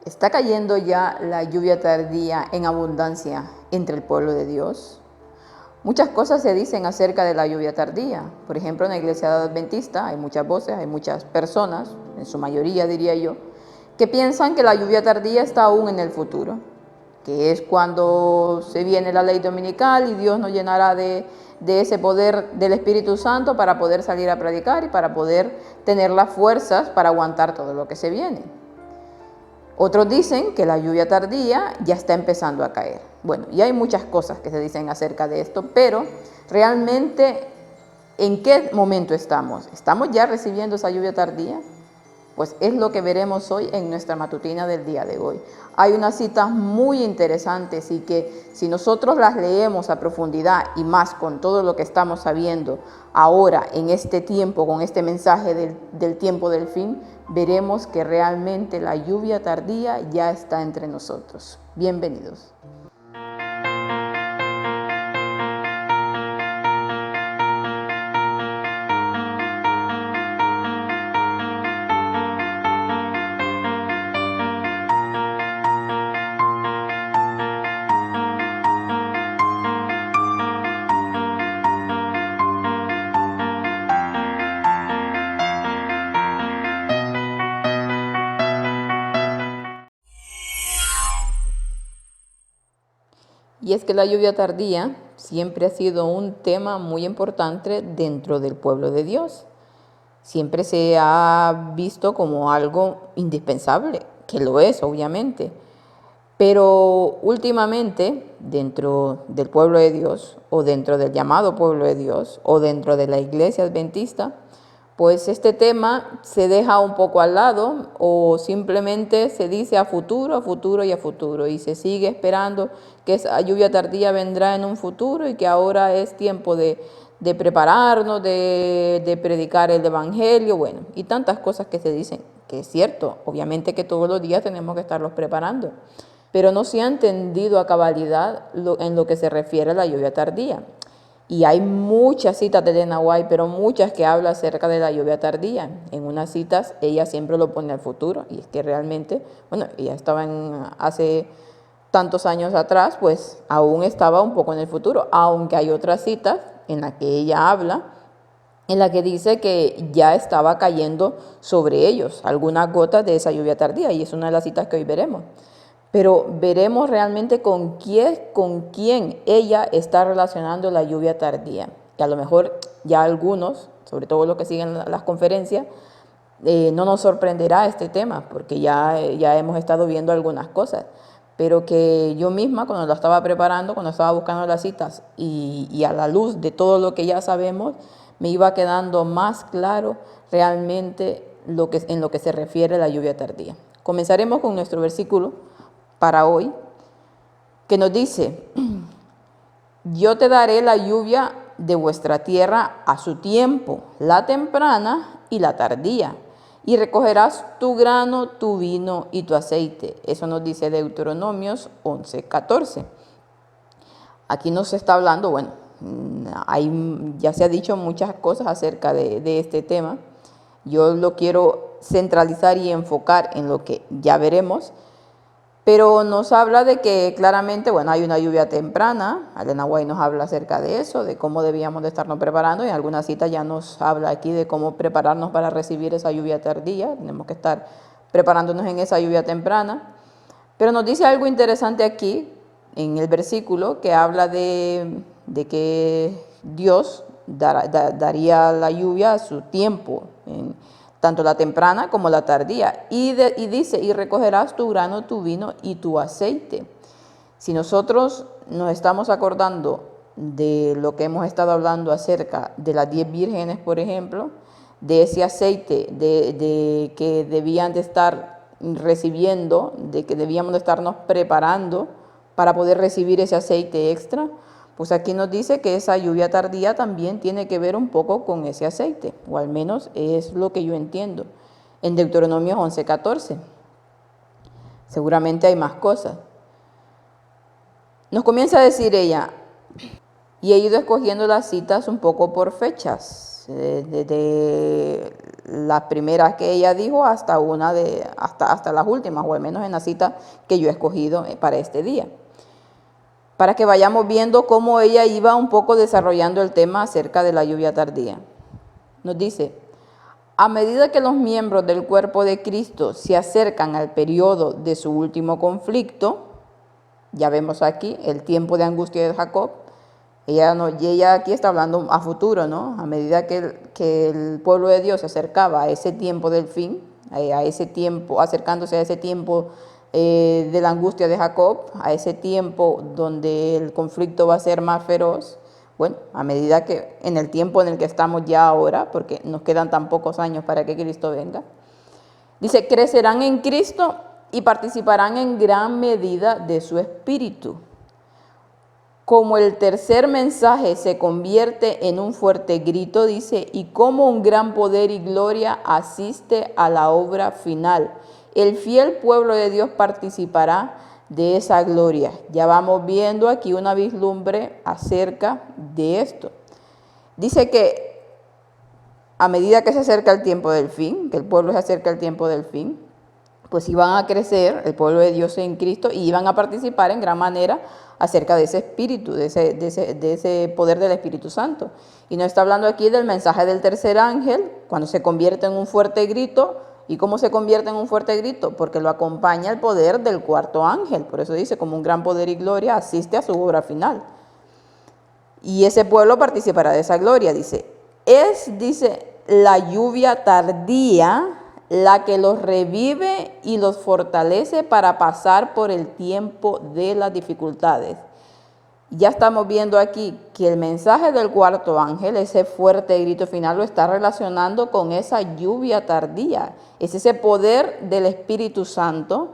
¿Está cayendo ya la lluvia tardía en abundancia entre el pueblo de Dios? Muchas cosas se dicen acerca de la lluvia tardía. Por ejemplo, en la iglesia adventista hay muchas voces, hay muchas personas, en su mayoría diría yo, que piensan que la lluvia tardía está aún en el futuro, que es cuando se viene la ley dominical y Dios nos llenará de ese poder del Espíritu Santo para poder salir a predicar y para poder tener las fuerzas para aguantar todo lo que se viene. Otros dicen que la lluvia tardía ya está empezando a caer. Bueno, y hay muchas cosas que se dicen acerca de esto, pero realmente, ¿en qué momento estamos? ¿Estamos ya recibiendo esa lluvia tardía? Pues es lo que veremos hoy en nuestra matutina del día de hoy. Hay unas citas muy interesantes y que si nosotros las leemos a profundidad y más con todo lo que estamos sabiendo ahora en este tiempo, con este mensaje del tiempo del fin, veremos que realmente la lluvia tardía ya está entre nosotros. Bienvenidos. Y es que la lluvia tardía siempre ha sido un tema muy importante dentro del pueblo de Dios. Siempre se ha visto como algo indispensable, que lo es, obviamente. Pero últimamente, dentro del pueblo de Dios, o dentro del llamado pueblo de Dios, o dentro de la iglesia adventista, pues este tema se deja un poco al lado o simplemente se dice a futuro y a futuro y se sigue esperando que esa lluvia tardía vendrá en un futuro y que ahora es tiempo de prepararnos, de predicar el evangelio, bueno, y tantas cosas que se dicen, que es cierto, obviamente que todos los días tenemos que estarlos preparando, pero no se ha entendido a cabalidad en lo que se refiere a la lluvia tardía. Y hay muchas citas de Elena White, pero muchas que hablan acerca de la lluvia tardía. En unas citas ella siempre lo pone al futuro, y es que realmente, bueno, ella estaba hace tantos años atrás, pues aún estaba un poco en el futuro, aunque hay otras citas en las que ella habla, en la que dice que ya estaba cayendo sobre ellos algunas gotas de esa lluvia tardía, y es una de las citas que hoy veremos. Pero veremos realmente con quién ella está relacionando la lluvia tardía. Que a lo mejor ya algunos, sobre todo los que siguen las conferencias, no nos sorprenderá este tema, porque ya hemos estado viendo algunas cosas. Pero que yo misma, cuando la estaba preparando, cuando estaba buscando las citas y a la luz de todo lo que ya sabemos, me iba quedando más claro realmente en lo que se refiere a la lluvia tardía. Comenzaremos con nuestro versículo para hoy, que nos dice: yo te daré la lluvia de vuestra tierra a su tiempo, la temprana y la tardía, y recogerás tu grano, tu vino y tu aceite. Eso nos dice Deuteronomios 11:14. Aquí nos está hablando, bueno, ya se ha dicho muchas cosas acerca de este tema. Yo lo quiero centralizar y enfocar en lo que ya veremos. Pero nos habla de que claramente, bueno, hay una lluvia temprana. Elena White nos habla acerca de eso, de cómo debíamos de estarnos preparando. Y en alguna cita ya nos habla aquí de cómo prepararnos para recibir esa lluvia tardía. Tenemos que estar preparándonos en esa lluvia temprana. Pero nos dice algo interesante aquí, en el versículo, que habla de que Dios daría la lluvia a su tiempo, tanto la temprana como la tardía. Y dice, y recogerás tu grano, tu vino y tu aceite. Si nosotros nos estamos acordando de lo que hemos estado hablando acerca de las 10 vírgenes, por ejemplo, de ese aceite de que debían de estar recibiendo, de que debíamos de estarnos preparando para poder recibir ese aceite extra, pues aquí nos dice que esa lluvia tardía también tiene que ver un poco con ese aceite, o al menos es lo que yo entiendo, en Deuteronomio 11:14. Seguramente hay más cosas. Nos comienza a decir ella, y he ido escogiendo las citas un poco por fechas, desde las primeras que ella dijo hasta hasta las últimas, o al menos en la cita que yo he escogido para este día, para que vayamos viendo cómo ella iba un poco desarrollando el tema acerca de la lluvia tardía. Nos dice: a medida que los miembros del cuerpo de Cristo se acercan al periodo de su último conflicto, ya vemos aquí el tiempo de angustia de Jacob. Ella aquí está hablando a futuro, ¿no? A medida que el pueblo de Dios se acercaba a ese tiempo del fin, a ese tiempo, acercándose a ese tiempo de la angustia de Jacob, a ese tiempo donde el conflicto va a ser más feroz. Bueno, a medida que en el tiempo en el que estamos ya ahora, porque nos quedan tan pocos años para que Cristo venga, dice: crecerán en Cristo y participarán en gran medida de su espíritu. Como el tercer mensaje se convierte en un fuerte grito, dice, y como un gran poder y gloria asiste a la obra final. El fiel pueblo de Dios participará de esa gloria. Ya vamos viendo aquí una vislumbre acerca de esto. Dice que a medida que se acerca el tiempo del fin, que el pueblo se acerca al tiempo del fin, pues iban a crecer el pueblo de Dios en Cristo y iban a participar en gran manera acerca de ese espíritu, de ese poder del Espíritu Santo. Y nos está hablando aquí del mensaje del tercer ángel, cuando se convierte en un fuerte grito. ¿Y cómo se convierte en un fuerte grito? Porque lo acompaña el poder del cuarto ángel. Por eso dice: como un gran poder y gloria asiste a su obra final. Y ese pueblo participará de esa gloria. Dice, la lluvia tardía la que los revive y los fortalece para pasar por el tiempo de las dificultades. Ya estamos viendo aquí que el mensaje del cuarto ángel, ese fuerte grito final, lo está relacionando con esa lluvia tardía. Es ese poder del Espíritu Santo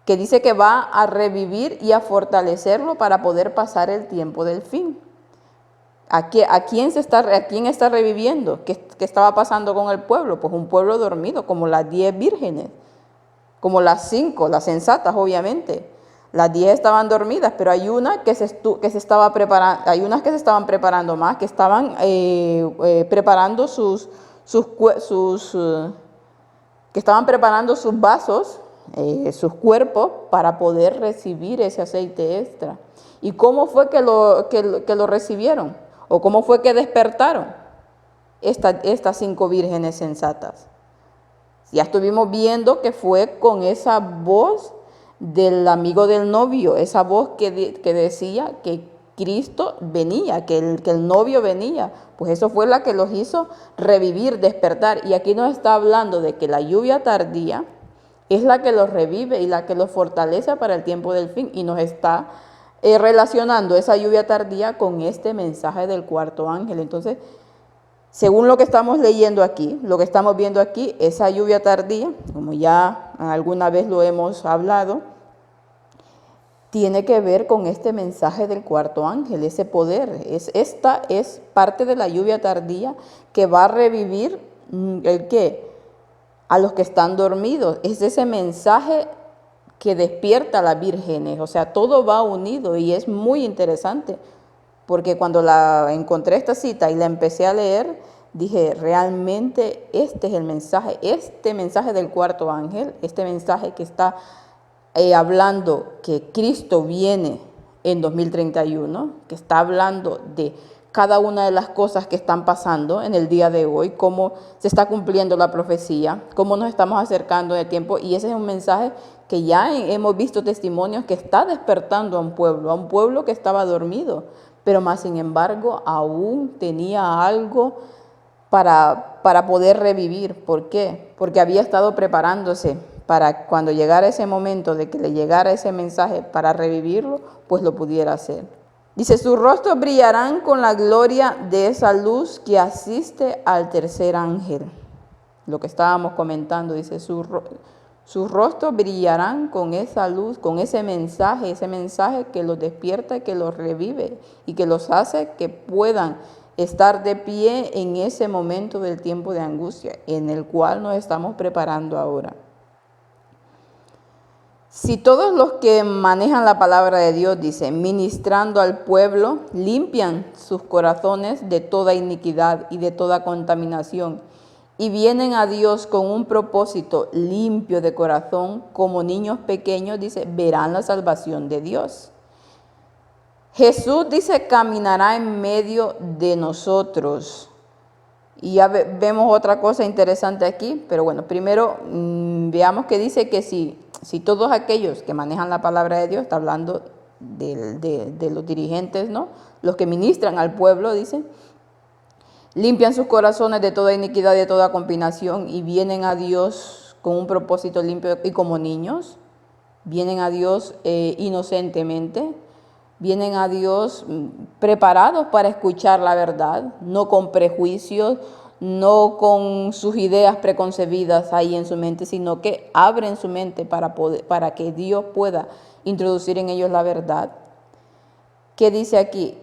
que dice que va a revivir y a fortalecerlo para poder pasar el tiempo del fin. ¿A quién está reviviendo? ¿Qué estaba pasando con el pueblo? Pues un pueblo dormido, como las 10 vírgenes, como las 5, las sensatas, obviamente. Las 10 estaban dormidas, pero hay una que se estaba preparando, hay unas que se estaban preparando más, que estaban preparando que estaban preparando sus vasos, sus cuerpos, para poder recibir ese aceite extra. ¿Y cómo fue que lo recibieron? ¿O cómo fue que despertaron estas 5 vírgenes sensatas? Ya estuvimos viendo que fue con esa voz del amigo del novio, esa voz que decía que Cristo venía, que el novio venía. Pues eso fue la que los hizo revivir, despertar. Y aquí nos está hablando de que la lluvia tardía es la que los revive y la que los fortalece para el tiempo del fin. Y nos está relacionando esa lluvia tardía con este mensaje del cuarto ángel. Entonces, según lo que estamos leyendo aquí, lo que estamos viendo aquí, esa lluvia tardía, como ya alguna vez lo hemos hablado, tiene que ver con este mensaje del cuarto ángel, ese poder. Esta es parte de la lluvia tardía que va a revivir ¿el qué? A los que están dormidos. Es ese mensaje que despierta a las vírgenes. O sea, todo va unido y es muy interesante. Porque cuando encontré esta cita y la empecé a leer, dije, realmente este es el mensaje, este mensaje del cuarto ángel, este mensaje que está hablando que Cristo viene en 2031, que está hablando de cada una de las cosas que están pasando en el día de hoy, cómo se está cumpliendo la profecía, cómo nos estamos acercando de tiempo. Y ese es un mensaje que ya hemos visto testimonios que está despertando a un pueblo que estaba dormido, pero más sin embargo aún tenía algo para poder revivir. ¿Por qué? Porque había estado preparándose para cuando llegara ese momento de que le llegara ese mensaje para revivirlo, pues lo pudiera hacer. Dice, sus rostros brillarán con la gloria de esa luz que asiste al tercer ángel. Lo que estábamos comentando, dice, sus rostros brillarán con esa luz, con ese mensaje que los despierta y que los revive y que los hace que puedan estar de pie en ese momento del tiempo de angustia en el cual nos estamos preparando ahora. Si todos los que manejan la palabra de Dios, dice, ministrando al pueblo, limpian sus corazones de toda iniquidad y de toda contaminación y vienen a Dios con un propósito limpio de corazón, como niños pequeños, dice, verán la salvación de Dios. Jesús, dice, caminará en medio de nosotros. Y ya vemos otra cosa interesante aquí, pero bueno, primero veamos que dice que si todos aquellos que manejan la palabra de Dios, está hablando de los dirigentes, ¿no? Los que ministran al pueblo, dice, limpian sus corazones de toda iniquidad, de toda combinación y vienen a Dios con un propósito limpio y como niños, vienen a Dios inocentemente, vienen a Dios preparados para escuchar la verdad, no con prejuicios, no con sus ideas preconcebidas ahí en su mente, sino que abren su mente para que Dios pueda introducir en ellos la verdad. ¿Qué dice aquí?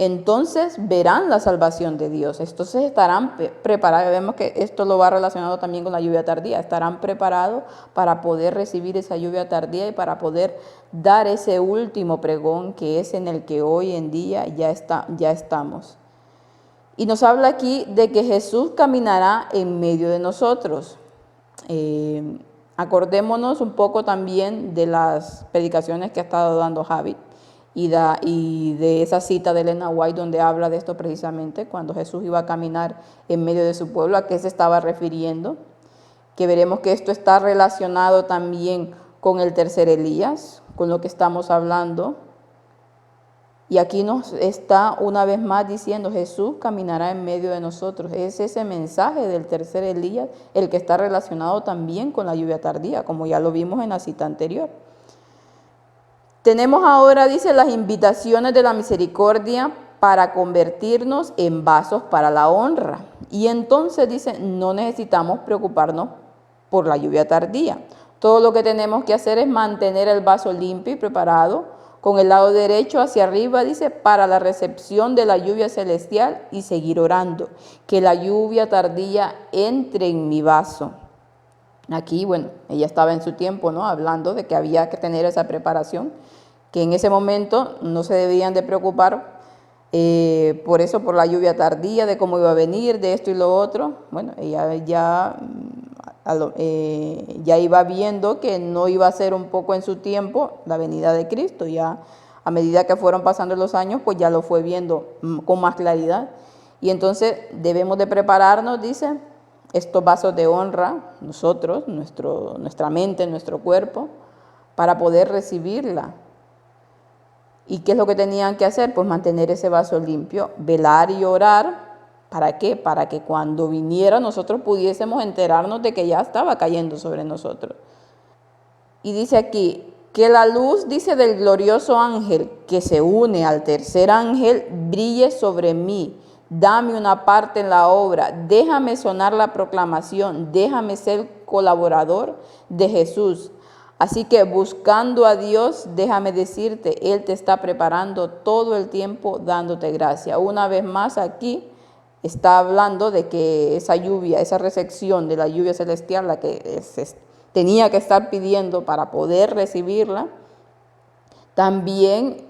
Entonces verán la salvación de Dios. Entonces estarán preparados. Vemos que esto lo va relacionado también con la lluvia tardía. Estarán preparados para poder recibir esa lluvia tardía y para poder dar ese último pregón que es en el que hoy en día ya estamos. Y nos habla aquí de que Jesús caminará en medio de nosotros. Acordémonos un poco también de las predicaciones que ha estado dando Javi y de esa cita de Elena White donde habla de esto precisamente, cuando Jesús iba a caminar en medio de su pueblo, ¿a qué se estaba refiriendo? Que veremos que esto está relacionado también con el tercer Elías, con lo que estamos hablando. Y aquí nos está una vez más diciendo, Jesús caminará en medio de nosotros. Es ese mensaje del tercer Elías el que está relacionado también con la lluvia tardía, como ya lo vimos en la cita anterior. Tenemos ahora, dice, las invitaciones de la misericordia para convertirnos en vasos para la honra. Y entonces, dice, no necesitamos preocuparnos por la lluvia tardía. Todo lo que tenemos que hacer es mantener el vaso limpio y preparado con el lado derecho hacia arriba, dice, para la recepción de la lluvia celestial y seguir orando. Que la lluvia tardía entre en mi vaso. Aquí, bueno, ella estaba en su tiempo, ¿no? Hablando de que había que tener esa preparación, que en ese momento no se debían de preocupar por eso, por la lluvia tardía, de cómo iba a venir, de esto y lo otro. Bueno, ella ya iba viendo que no iba a ser un poco en su tiempo la venida de Cristo. Ya a medida que fueron pasando los años, pues ya lo fue viendo con más claridad. Y entonces debemos de prepararnos, dice, estos vasos de honra, nosotros, nuestra mente, nuestro cuerpo, para poder recibirla. ¿Y qué es lo que tenían que hacer? Pues mantener ese vaso limpio, velar y orar. ¿Para qué? Para que cuando viniera nosotros pudiésemos enterarnos de que ya estaba cayendo sobre nosotros. Y dice aquí, que la luz, dice, del glorioso ángel que se une al tercer ángel, brille sobre mí. Dame una parte en la obra, déjame sonar la proclamación, déjame ser colaborador de Jesús. Así que buscando a Dios, déjame decirte, Él te está preparando todo el tiempo dándote gracia. Una vez más aquí está hablando de que esa lluvia, esa recepción de la lluvia celestial, la que tenía que estar pidiendo para poder recibirla, también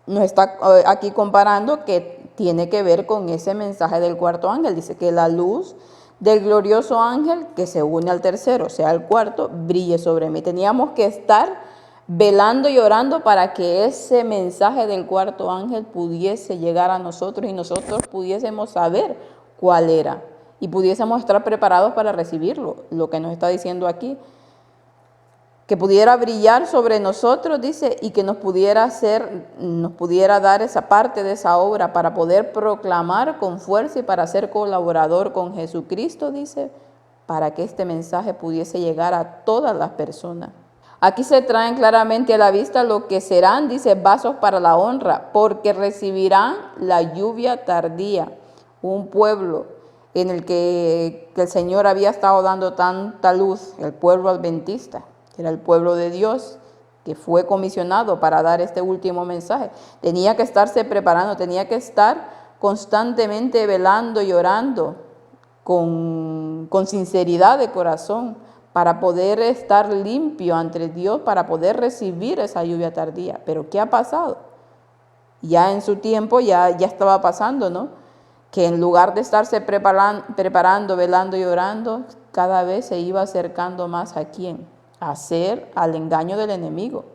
nos está aquí comparando que tiene que ver con ese mensaje del cuarto ángel. Dice que la luz del glorioso ángel que se une al tercero, o sea, al cuarto, brille sobre mí. Teníamos que estar velando y orando para que ese mensaje del cuarto ángel pudiese llegar a nosotros y nosotros pudiésemos saber cuál era y pudiésemos estar preparados para recibirlo, lo que nos está diciendo aquí. Que pudiera brillar sobre nosotros, dice, y que nos pudiera dar esa parte de esa obra para poder proclamar con fuerza y para ser colaborador con Jesucristo, dice, para que este mensaje pudiese llegar a todas las personas. Aquí se traen claramente a la vista lo que serán, dice, vasos para la honra, porque recibirán la lluvia tardía. Un pueblo en el que el Señor había estado dando tanta luz, el pueblo adventista, que era el pueblo de Dios, que fue comisionado para dar este último mensaje. Tenía que estarse preparando, tenía que estar constantemente velando y orando con sinceridad de corazón para poder estar limpio ante Dios, para poder recibir esa lluvia tardía. Pero ¿qué ha pasado? Ya en su tiempo ya estaba pasando, ¿no? que en lugar de estarse preparando, velando y orando, cada vez se iba acercando más a quién, a hacer al engaño del enemigo.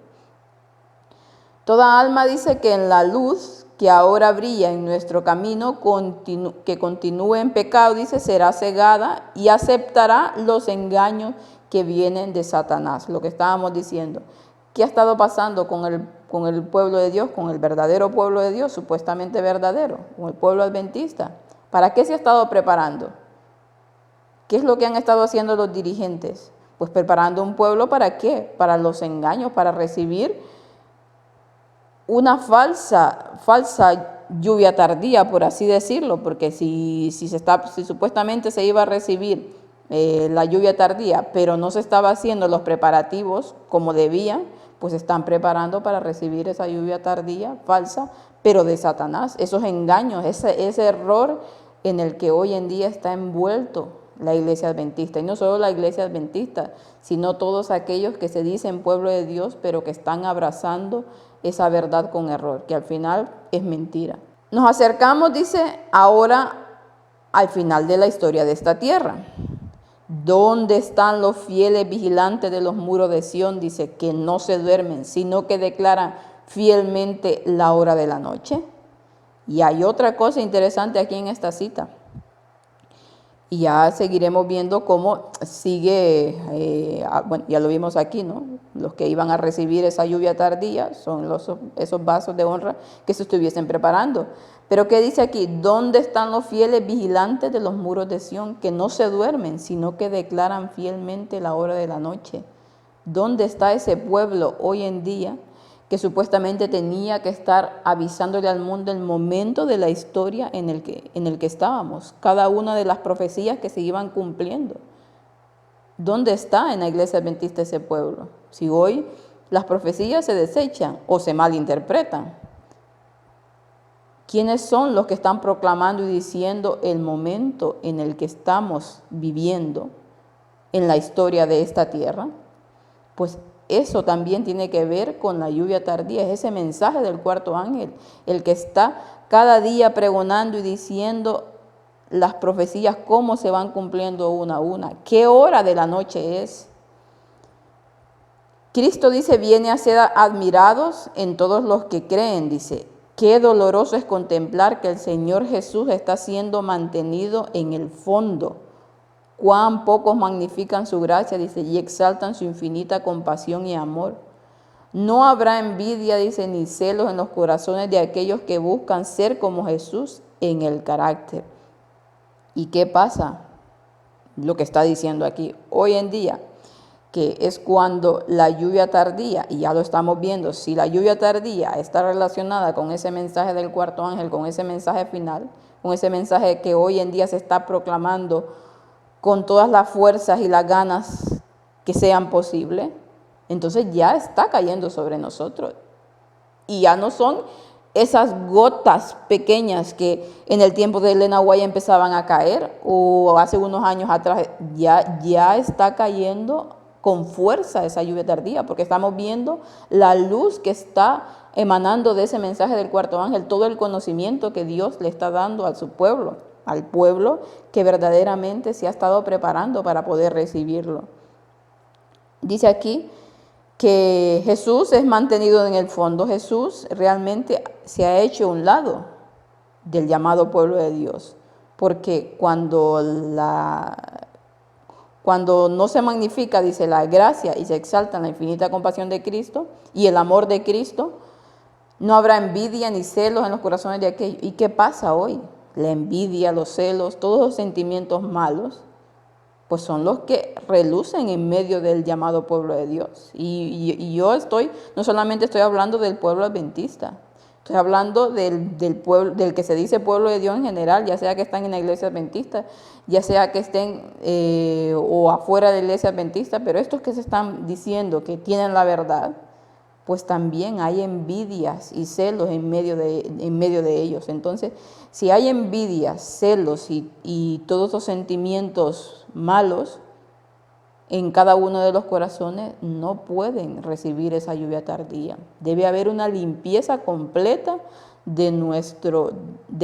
Toda alma dice que en la luz que ahora brilla en nuestro camino, que continúe en pecado, dice, será cegada y aceptará los engaños que vienen de Satanás. Lo que estábamos diciendo. ¿Qué ha estado pasando con el pueblo de Dios, con el verdadero pueblo de Dios, supuestamente verdadero, con el pueblo adventista? ¿Para qué se ha estado preparando? ¿Qué es lo que han estado haciendo los dirigentes? Pues preparando un pueblo ¿para qué? Para los engaños, para recibir una falsa lluvia tardía, por así decirlo, porque si supuestamente se iba a recibir la lluvia tardía, pero no se estaba haciendo los preparativos como debían, pues están preparando para recibir esa lluvia tardía falsa, pero de Satanás, esos engaños, ese error en el que hoy en día está envuelto la iglesia adventista, y no solo la iglesia adventista, sino todos aquellos que se dicen pueblo de Dios, pero que están abrazando esa verdad con error, que al final es mentira. Nos acercamos, dice, ahora al final de la historia de esta tierra. ¿Dónde están los fieles vigilantes de los muros de Sión? Dice, que no se duermen, sino que declaran fielmente la hora de la noche. Y hay otra cosa interesante aquí en esta cita. Y ya seguiremos viendo cómo sigue, bueno, ya lo vimos aquí, ¿no? Los que iban a recibir esa lluvia tardía son esos vasos de honra que se estuviesen preparando. Pero ¿qué dice aquí? ¿Dónde están los fieles vigilantes de los muros de Sión, que no se duermen, sino que declaran fielmente la hora de la noche? ¿Dónde está ese pueblo hoy en día que supuestamente tenía que estar avisándole al mundo el momento de la historia en el que estábamos? Cada una de las profecías que se iban cumpliendo. ¿Dónde está en la iglesia adventista ese pueblo? Si hoy las profecías se desechan o se malinterpretan, ¿quiénes son los que están proclamando y diciendo el momento en el que estamos viviendo en la historia de esta tierra? Pues eso también tiene que ver con la lluvia tardía, es ese mensaje del cuarto ángel, el que está cada día pregonando y diciendo las profecías, cómo se van cumpliendo una a una, qué hora de la noche es. Cristo dice, viene a ser admirados en todos los que creen, dice. Qué doloroso es contemplar que el Señor Jesús está siendo mantenido en el fondo. Cuán pocos magnifican su gracia, dice, y exaltan su infinita compasión y amor. No habrá envidia, dice, ni celos en los corazones de aquellos que buscan ser como Jesús en el carácter. ¿Y qué pasa? Lo que está diciendo aquí hoy en día, que es cuando la lluvia tardía, y ya lo estamos viendo, si la lluvia tardía está relacionada con ese mensaje del cuarto ángel, con ese mensaje final, con ese mensaje que hoy en día se está proclamando con todas las fuerzas y las ganas que sean posibles, entonces ya está cayendo sobre nosotros. Y ya no son esas gotas pequeñas que en el tiempo de Elena White empezaban a caer, o hace unos años atrás, ya está cayendo con fuerza esa lluvia tardía, porque estamos viendo la luz que está emanando de ese mensaje del cuarto ángel, todo el conocimiento que Dios le está dando a su pueblo, al pueblo que verdaderamente se ha estado preparando para poder recibirlo. Dice aquí que Jesús es mantenido en el fondo. Jesús realmente se ha hecho a un lado del llamado pueblo de Dios, porque cuando no se magnifica, dice, la gracia y se exalta la infinita compasión de Cristo y el amor de Cristo, no habrá envidia ni celos en los corazones de aquellos. ¿Y qué pasa hoy? La envidia, los celos, todos los sentimientos malos, pues son los que relucen en medio del llamado pueblo de Dios. Y yo no solamente estoy hablando del pueblo adventista, estoy hablando del pueblo, del que se dice pueblo de Dios en general, ya sea que están en la iglesia adventista, ya sea que estén o afuera de la iglesia adventista, pero estos que se están diciendo que tienen la verdad, pues también hay envidias y celos en medio de ellos. Entonces, si hay envidias, celos y todos esos sentimientos malos en cada uno de los corazones, no pueden recibir esa lluvia tardía. Debe haber una limpieza completa de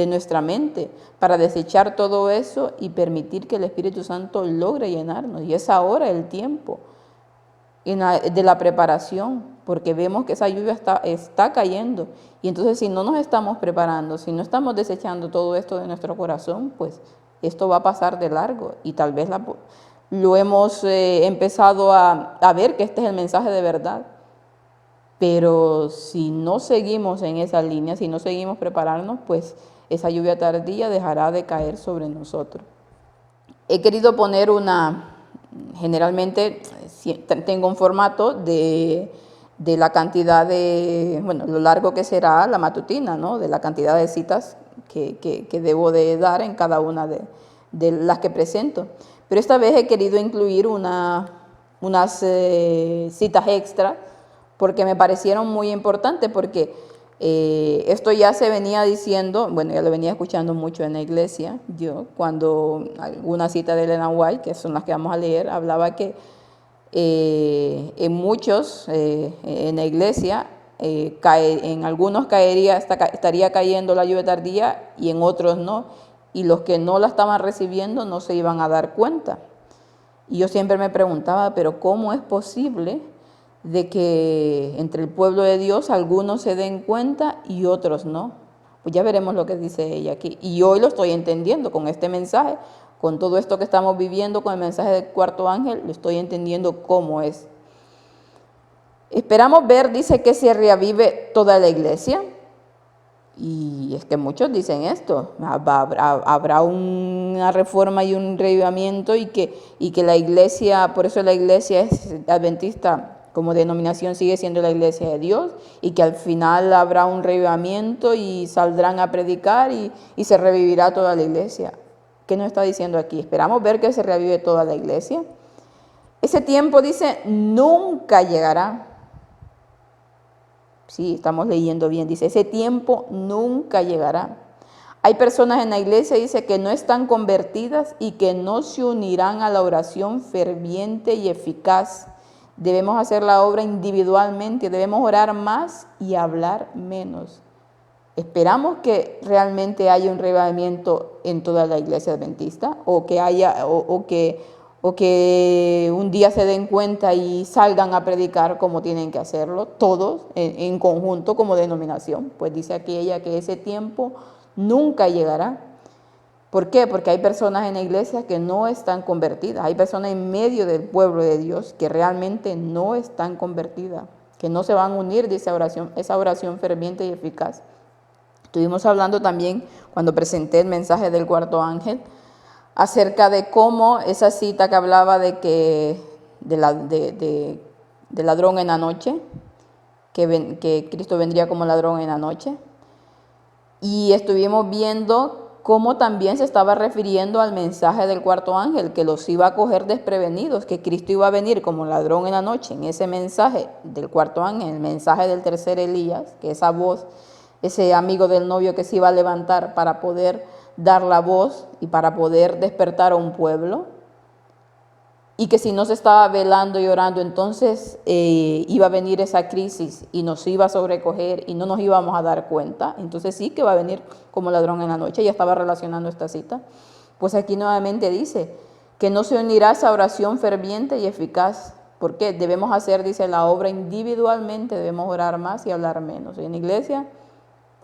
nuestra mente para desechar todo eso y permitir que el Espíritu Santo logre llenarnos. Y es ahora el tiempo de la preparación, porque vemos que esa lluvia está cayendo. Y entonces si no nos estamos preparando, si no estamos desechando todo esto de nuestro corazón, pues esto va a pasar de largo y tal vez lo hemos empezado a ver que este es el mensaje de verdad. Pero si no seguimos en esa línea, si no seguimos prepararnos, pues esa lluvia tardía dejará de caer sobre nosotros. He querido poner generalmente tengo un formato de la cantidad lo largo que será la matutina, ¿no? De la cantidad de citas que debo de dar en cada una de las que presento. Pero esta vez he querido incluir unas citas extra porque me parecieron muy importantes, porque esto ya se venía diciendo, bueno, ya lo venía escuchando mucho en la iglesia, yo, cuando alguna cita de Ellen White, que son las que vamos a leer, hablaba que en muchos, en la iglesia, en algunos estaría cayendo la lluvia tardía y en otros no, y los que no la estaban recibiendo no se iban a dar cuenta. Y yo siempre me preguntaba, pero ¿cómo es posible de que entre el pueblo de Dios algunos se den cuenta y otros no? Pues ya veremos lo que dice ella aquí. Y hoy lo estoy entendiendo con este mensaje, con todo esto que estamos viviendo, con el mensaje del cuarto ángel, lo estoy entendiendo cómo es. Esperamos ver, dice, que se reavive toda la iglesia. Y es que muchos dicen esto, habrá una reforma y un reavivamiento y que la iglesia, por eso la iglesia es adventista, como denominación sigue siendo la iglesia de Dios, y que al final habrá un reavivamiento y saldrán a predicar y se revivirá toda la iglesia. ¿Qué nos está diciendo aquí? Esperamos ver que se reavive toda la iglesia. Ese tiempo, dice, nunca llegará. Sí, estamos leyendo bien, dice, ese tiempo nunca llegará. Hay personas en la iglesia, dice, que no están convertidas y que no se unirán a la oración ferviente y eficaz. Debemos hacer la obra individualmente, debemos orar más y hablar menos. Esperamos que realmente haya un reavivamiento en toda la iglesia adventista, o que un día se den cuenta y salgan a predicar como tienen que hacerlo, todos en conjunto como denominación. Pues dice aquí ella que ese tiempo nunca llegará. ¿Por qué? Porque hay personas en la iglesia que no están convertidas, hay personas en medio del pueblo de Dios que realmente no están convertidas, que no se van a unir, dice esa oración ferviente y eficaz. Estuvimos hablando también, cuando presenté el mensaje del cuarto ángel, acerca de cómo esa cita que hablaba de ladrón en la noche, que Cristo vendría como ladrón en la noche. Y estuvimos viendo cómo también se estaba refiriendo al mensaje del cuarto ángel, que los iba a coger desprevenidos, que Cristo iba a venir como ladrón en la noche. En ese mensaje del cuarto ángel, el mensaje del tercer Elías, que esa voz, ese amigo del novio que se iba a levantar para poder dar la voz y para poder despertar a un pueblo, y que si no se estaba velando y orando, entonces iba a venir esa crisis y nos iba a sobrecoger y no nos íbamos a dar cuenta. Entonces sí que va a venir como ladrón en la noche. Ya estaba relacionando esta cita. Pues aquí nuevamente dice que no se unirá esa oración ferviente y eficaz. ¿Por qué? Debemos hacer, dice, la obra individualmente, debemos orar más y hablar menos. Y en la iglesia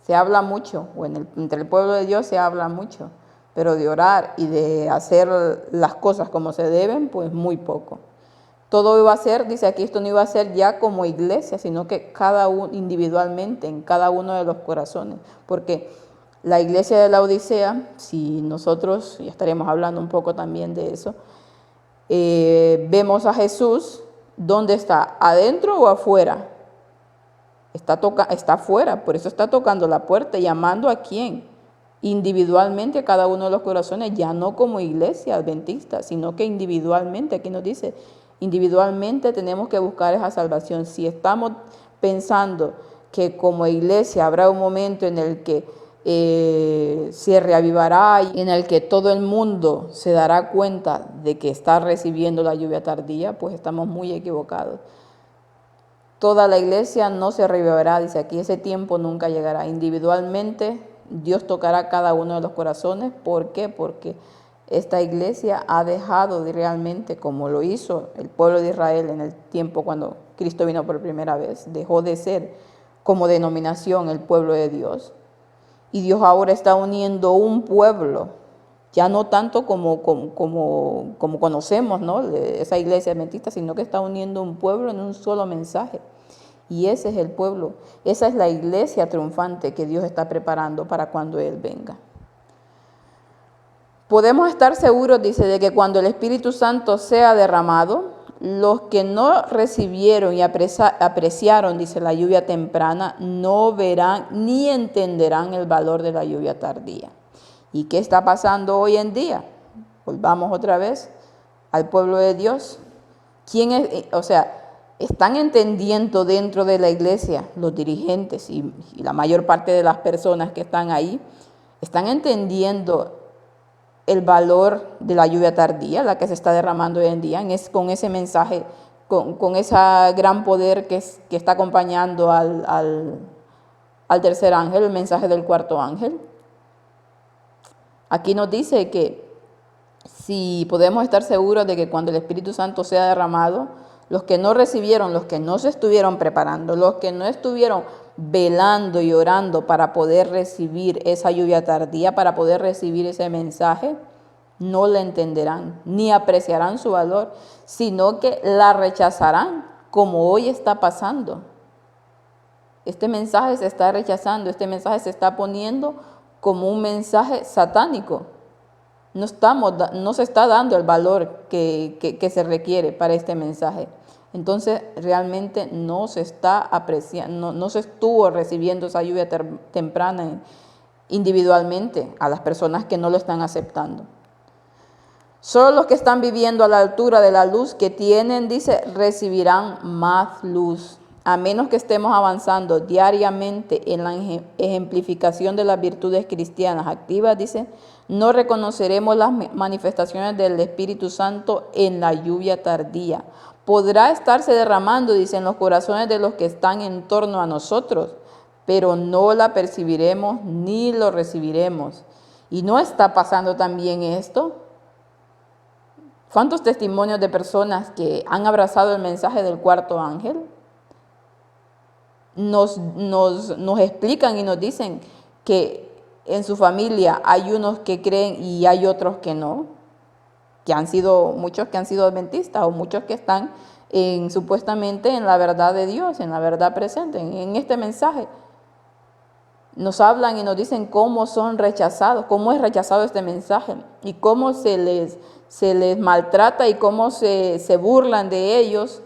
se habla mucho, o entre el pueblo de Dios se habla mucho, pero de orar y de hacer las cosas como se deben, pues muy poco. Todo iba a ser, dice aquí, esto no iba a ser ya como iglesia, sino que cada uno individualmente, en cada uno de los corazones. Porque la iglesia de la Odisea, si nosotros, ya estaremos hablando un poco también de eso, vemos a Jesús, ¿dónde está? ¿Adentro o afuera? Está afuera, por eso está tocando la puerta, llamando a quién, individualmente a cada uno de los corazones, ya no como iglesia adventista, sino que individualmente, aquí nos dice, individualmente tenemos que buscar esa salvación. Si estamos pensando que como iglesia habrá un momento en el que se reavivará y en el que todo el mundo se dará cuenta de que está recibiendo la lluvia tardía, pues estamos muy equivocados. toda la iglesia no se revivará, dice aquí, ese tiempo nunca llegará. Individualmente Dios tocará cada uno de los corazones. ¿Por qué? Porque esta iglesia ha dejado realmente, como lo hizo el pueblo de Israel en el tiempo cuando Cristo vino por primera vez, dejó de ser como denominación el pueblo de Dios. Y Dios ahora está uniendo un pueblo, ya no tanto como conocemos, ¿no?, esa iglesia adventista, sino que está uniendo un pueblo en un solo mensaje. Y ese es el pueblo, esa es la iglesia triunfante que Dios está preparando para cuando Él venga. Podemos estar seguros, dice, de que cuando el Espíritu Santo sea derramado, los que no recibieron y apreciaron, dice, la lluvia temprana, no verán ni entenderán el valor de la lluvia tardía. ¿Y qué está pasando hoy en día? Volvamos otra vez al pueblo de Dios. ¿Quién es? O sea, están entendiendo dentro de la iglesia, los dirigentes y la mayor parte de las personas que están ahí, están entendiendo el valor de la lluvia tardía, la que se está derramando hoy en día, con ese mensaje, con ese gran poder que está acompañando al tercer ángel, el mensaje del cuarto ángel. Aquí nos dice que si podemos estar seguros de que cuando el Espíritu Santo sea derramado, los que no recibieron, los que no se estuvieron preparando, los que no estuvieron velando y orando para poder recibir esa lluvia tardía, para poder recibir ese mensaje, no la entenderán ni apreciarán su valor, sino que la rechazarán, como hoy está pasando. Este mensaje se está rechazando, este mensaje se está poniendo como un mensaje satánico. No se está dando el valor que se requiere para este mensaje. Entonces realmente no se está apreciando, no se estuvo recibiendo esa lluvia temprana individualmente a las personas que no lo están aceptando. Solo los que están viviendo a la altura de la luz que tienen, dice, recibirán más luz. A menos que estemos avanzando diariamente en la ejemplificación de las virtudes cristianas activas, dice, no reconoceremos las manifestaciones del Espíritu Santo en la lluvia tardía. Podrá estarse derramando, dice, en los corazones de los que están en torno a nosotros, pero no la percibiremos ni lo recibiremos. ¿Y no está pasando también esto? ¿Cuántos testimonios de personas que han abrazado el mensaje del cuarto ángel nos explican y nos dicen que en su familia hay unos que creen y hay otros que no, que han sido muchos que han sido adventistas o muchos que están supuestamente en la verdad de Dios, en la verdad presente, en este mensaje? Nos hablan y nos dicen cómo son rechazados, cómo es rechazado este mensaje y cómo se les maltrata y cómo se burlan de ellos.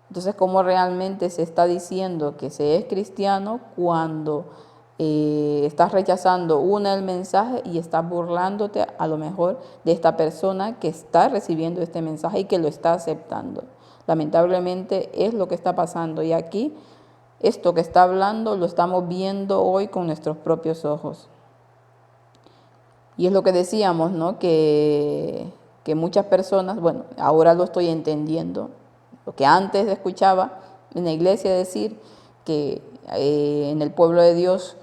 Entonces, ¿cómo realmente se está diciendo que se es cristiano cuando estás rechazando el mensaje y estás burlándote a lo mejor de esta persona que está recibiendo este mensaje y que lo está aceptando? Lamentablemente es lo que está pasando, y aquí esto que está hablando lo estamos viendo hoy con nuestros propios ojos. Y es lo que decíamos, ¿no? Que muchas personas, bueno, ahora lo estoy entendiendo, lo que antes escuchaba en la iglesia decir, que en el pueblo de Dios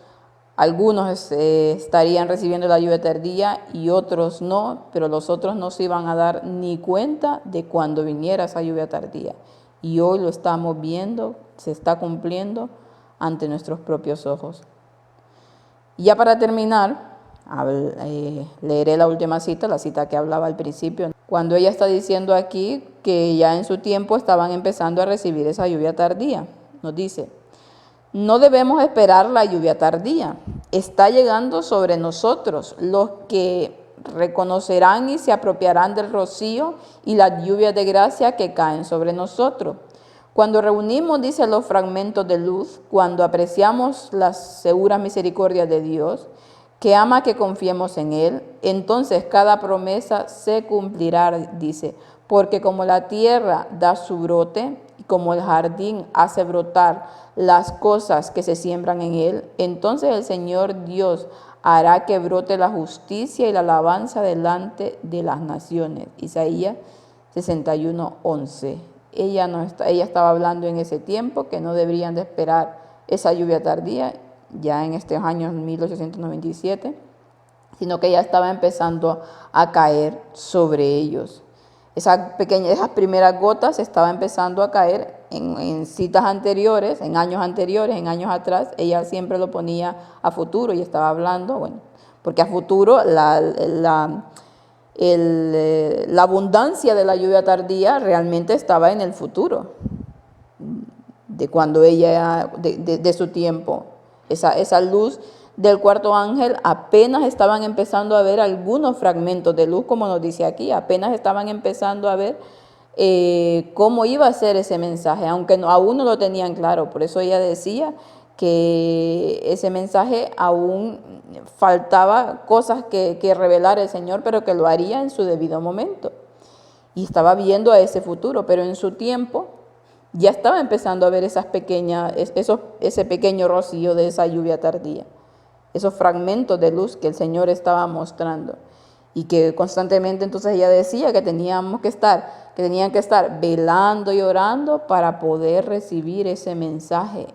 algunos estarían recibiendo la lluvia tardía y otros no, pero los otros no se iban a dar ni cuenta de cuando viniera esa lluvia tardía. Y hoy lo estamos viendo, se está cumpliendo ante nuestros propios ojos. Y ya para terminar, leeré la última cita, la cita que hablaba al principio, cuando ella está diciendo aquí que ya en su tiempo estaban empezando a recibir esa lluvia tardía. Nos dice: no debemos esperar la lluvia tardía, está llegando sobre nosotros. Los que reconocerán y se apropiarán del rocío y las lluvias de gracia que caen sobre nosotros. Cuando reunimos, dice, los fragmentos de luz, cuando apreciamos las seguras misericordias de Dios, que ama que confiemos en Él, entonces cada promesa se cumplirá, dice, porque como la tierra da su brote y como el jardín hace brotar las cosas que se siembran en él, entonces el Señor Dios hará que brote la justicia y la alabanza delante de las naciones. Isaías 61:11. ella estaba hablando en ese tiempo que no deberían de esperar esa lluvia tardía, ya en estos años 1897, sino que ya estaba empezando a caer sobre ellos. Esas primeras gotas estaban empezando a caer en citas anteriores, en años anteriores, en años atrás. Ella siempre lo ponía a futuro y estaba hablando, bueno, porque a futuro la abundancia de la lluvia tardía realmente estaba en el futuro, de cuando ella, de su tiempo. Esa luz del cuarto ángel apenas estaban empezando a ver algunos fragmentos de luz, como nos dice aquí, apenas estaban empezando a ver cómo iba a ser ese mensaje, aunque aún no lo tenían claro. Por eso ella decía que ese mensaje aún faltaba cosas que revelar el Señor, pero que lo haría en su debido momento. Y estaba viendo a ese futuro, pero en su tiempo ya estaba empezando a ver ese pequeño rocío de esa lluvia tardía, esos fragmentos de luz que el Señor estaba mostrando. Y que constantemente entonces ella decía que tenían que estar velando y orando para poder recibir ese mensaje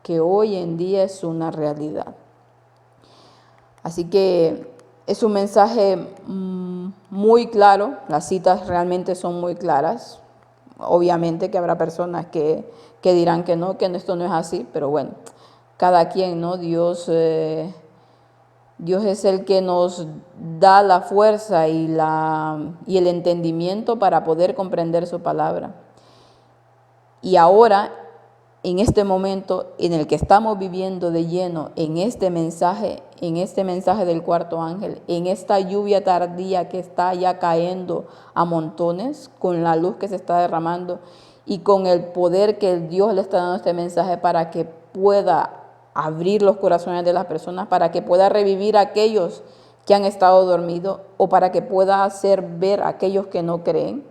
que hoy en día es una realidad. Así que es un mensaje muy claro, las citas realmente son muy claras. Obviamente que habrá personas que dirán que esto no es así, pero bueno, cada quien, ¿no? Dios es el que nos da la fuerza y el entendimiento para poder comprender su palabra. Y ahora, en este momento en el que estamos viviendo de lleno, en este mensaje del cuarto ángel, en esta lluvia tardía que está ya cayendo a montones, con la luz que se está derramando y con el poder que Dios le está dando a este mensaje para que pueda abrir los corazones de las personas, para que pueda revivir a aquellos que han estado dormidos o para que pueda hacer ver a aquellos que no creen,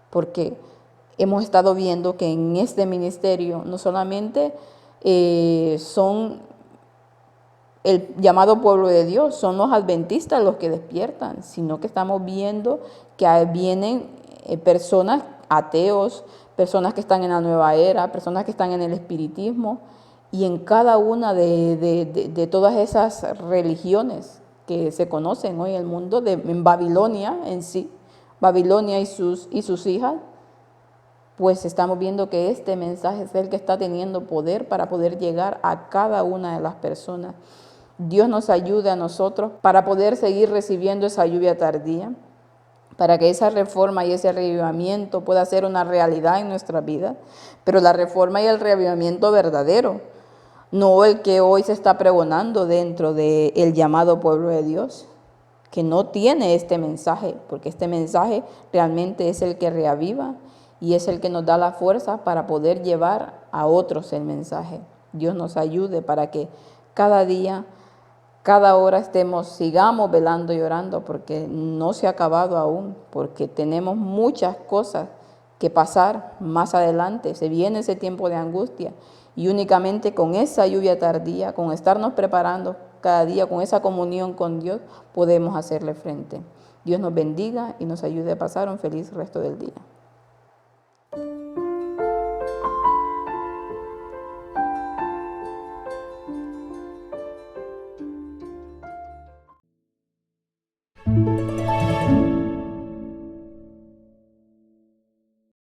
porque hemos estado viendo que en este ministerio no solamente son el llamado pueblo de Dios, son los adventistas los que despiertan, sino que estamos viendo que vienen personas ateos, personas que están en la nueva era, personas que están en el espiritismo y en cada una de todas esas religiones que se conocen hoy en el mundo, en Babilonia en sí, Babilonia y sus hijas. Pues estamos viendo que este mensaje es el que está teniendo poder para poder llegar a cada una de las personas. Dios nos ayude a nosotros para poder seguir recibiendo esa lluvia tardía, para que esa reforma y ese reavivamiento pueda ser una realidad en nuestra vida, pero la reforma y el reavivamiento verdadero, no el que hoy se está pregonando dentro del llamado pueblo de Dios, que no tiene este mensaje, porque este mensaje realmente es el que reaviva y es el que nos da la fuerza para poder llevar a otros el mensaje. Dios nos ayude para que cada día, cada hora sigamos velando y orando, porque no se ha acabado aún, porque tenemos muchas cosas que pasar más adelante. Se viene ese tiempo de angustia y únicamente con esa lluvia tardía, con estarnos preparando cada día, con esa comunión con Dios, podemos hacerle frente. Dios nos bendiga y nos ayude a pasar un feliz resto del día.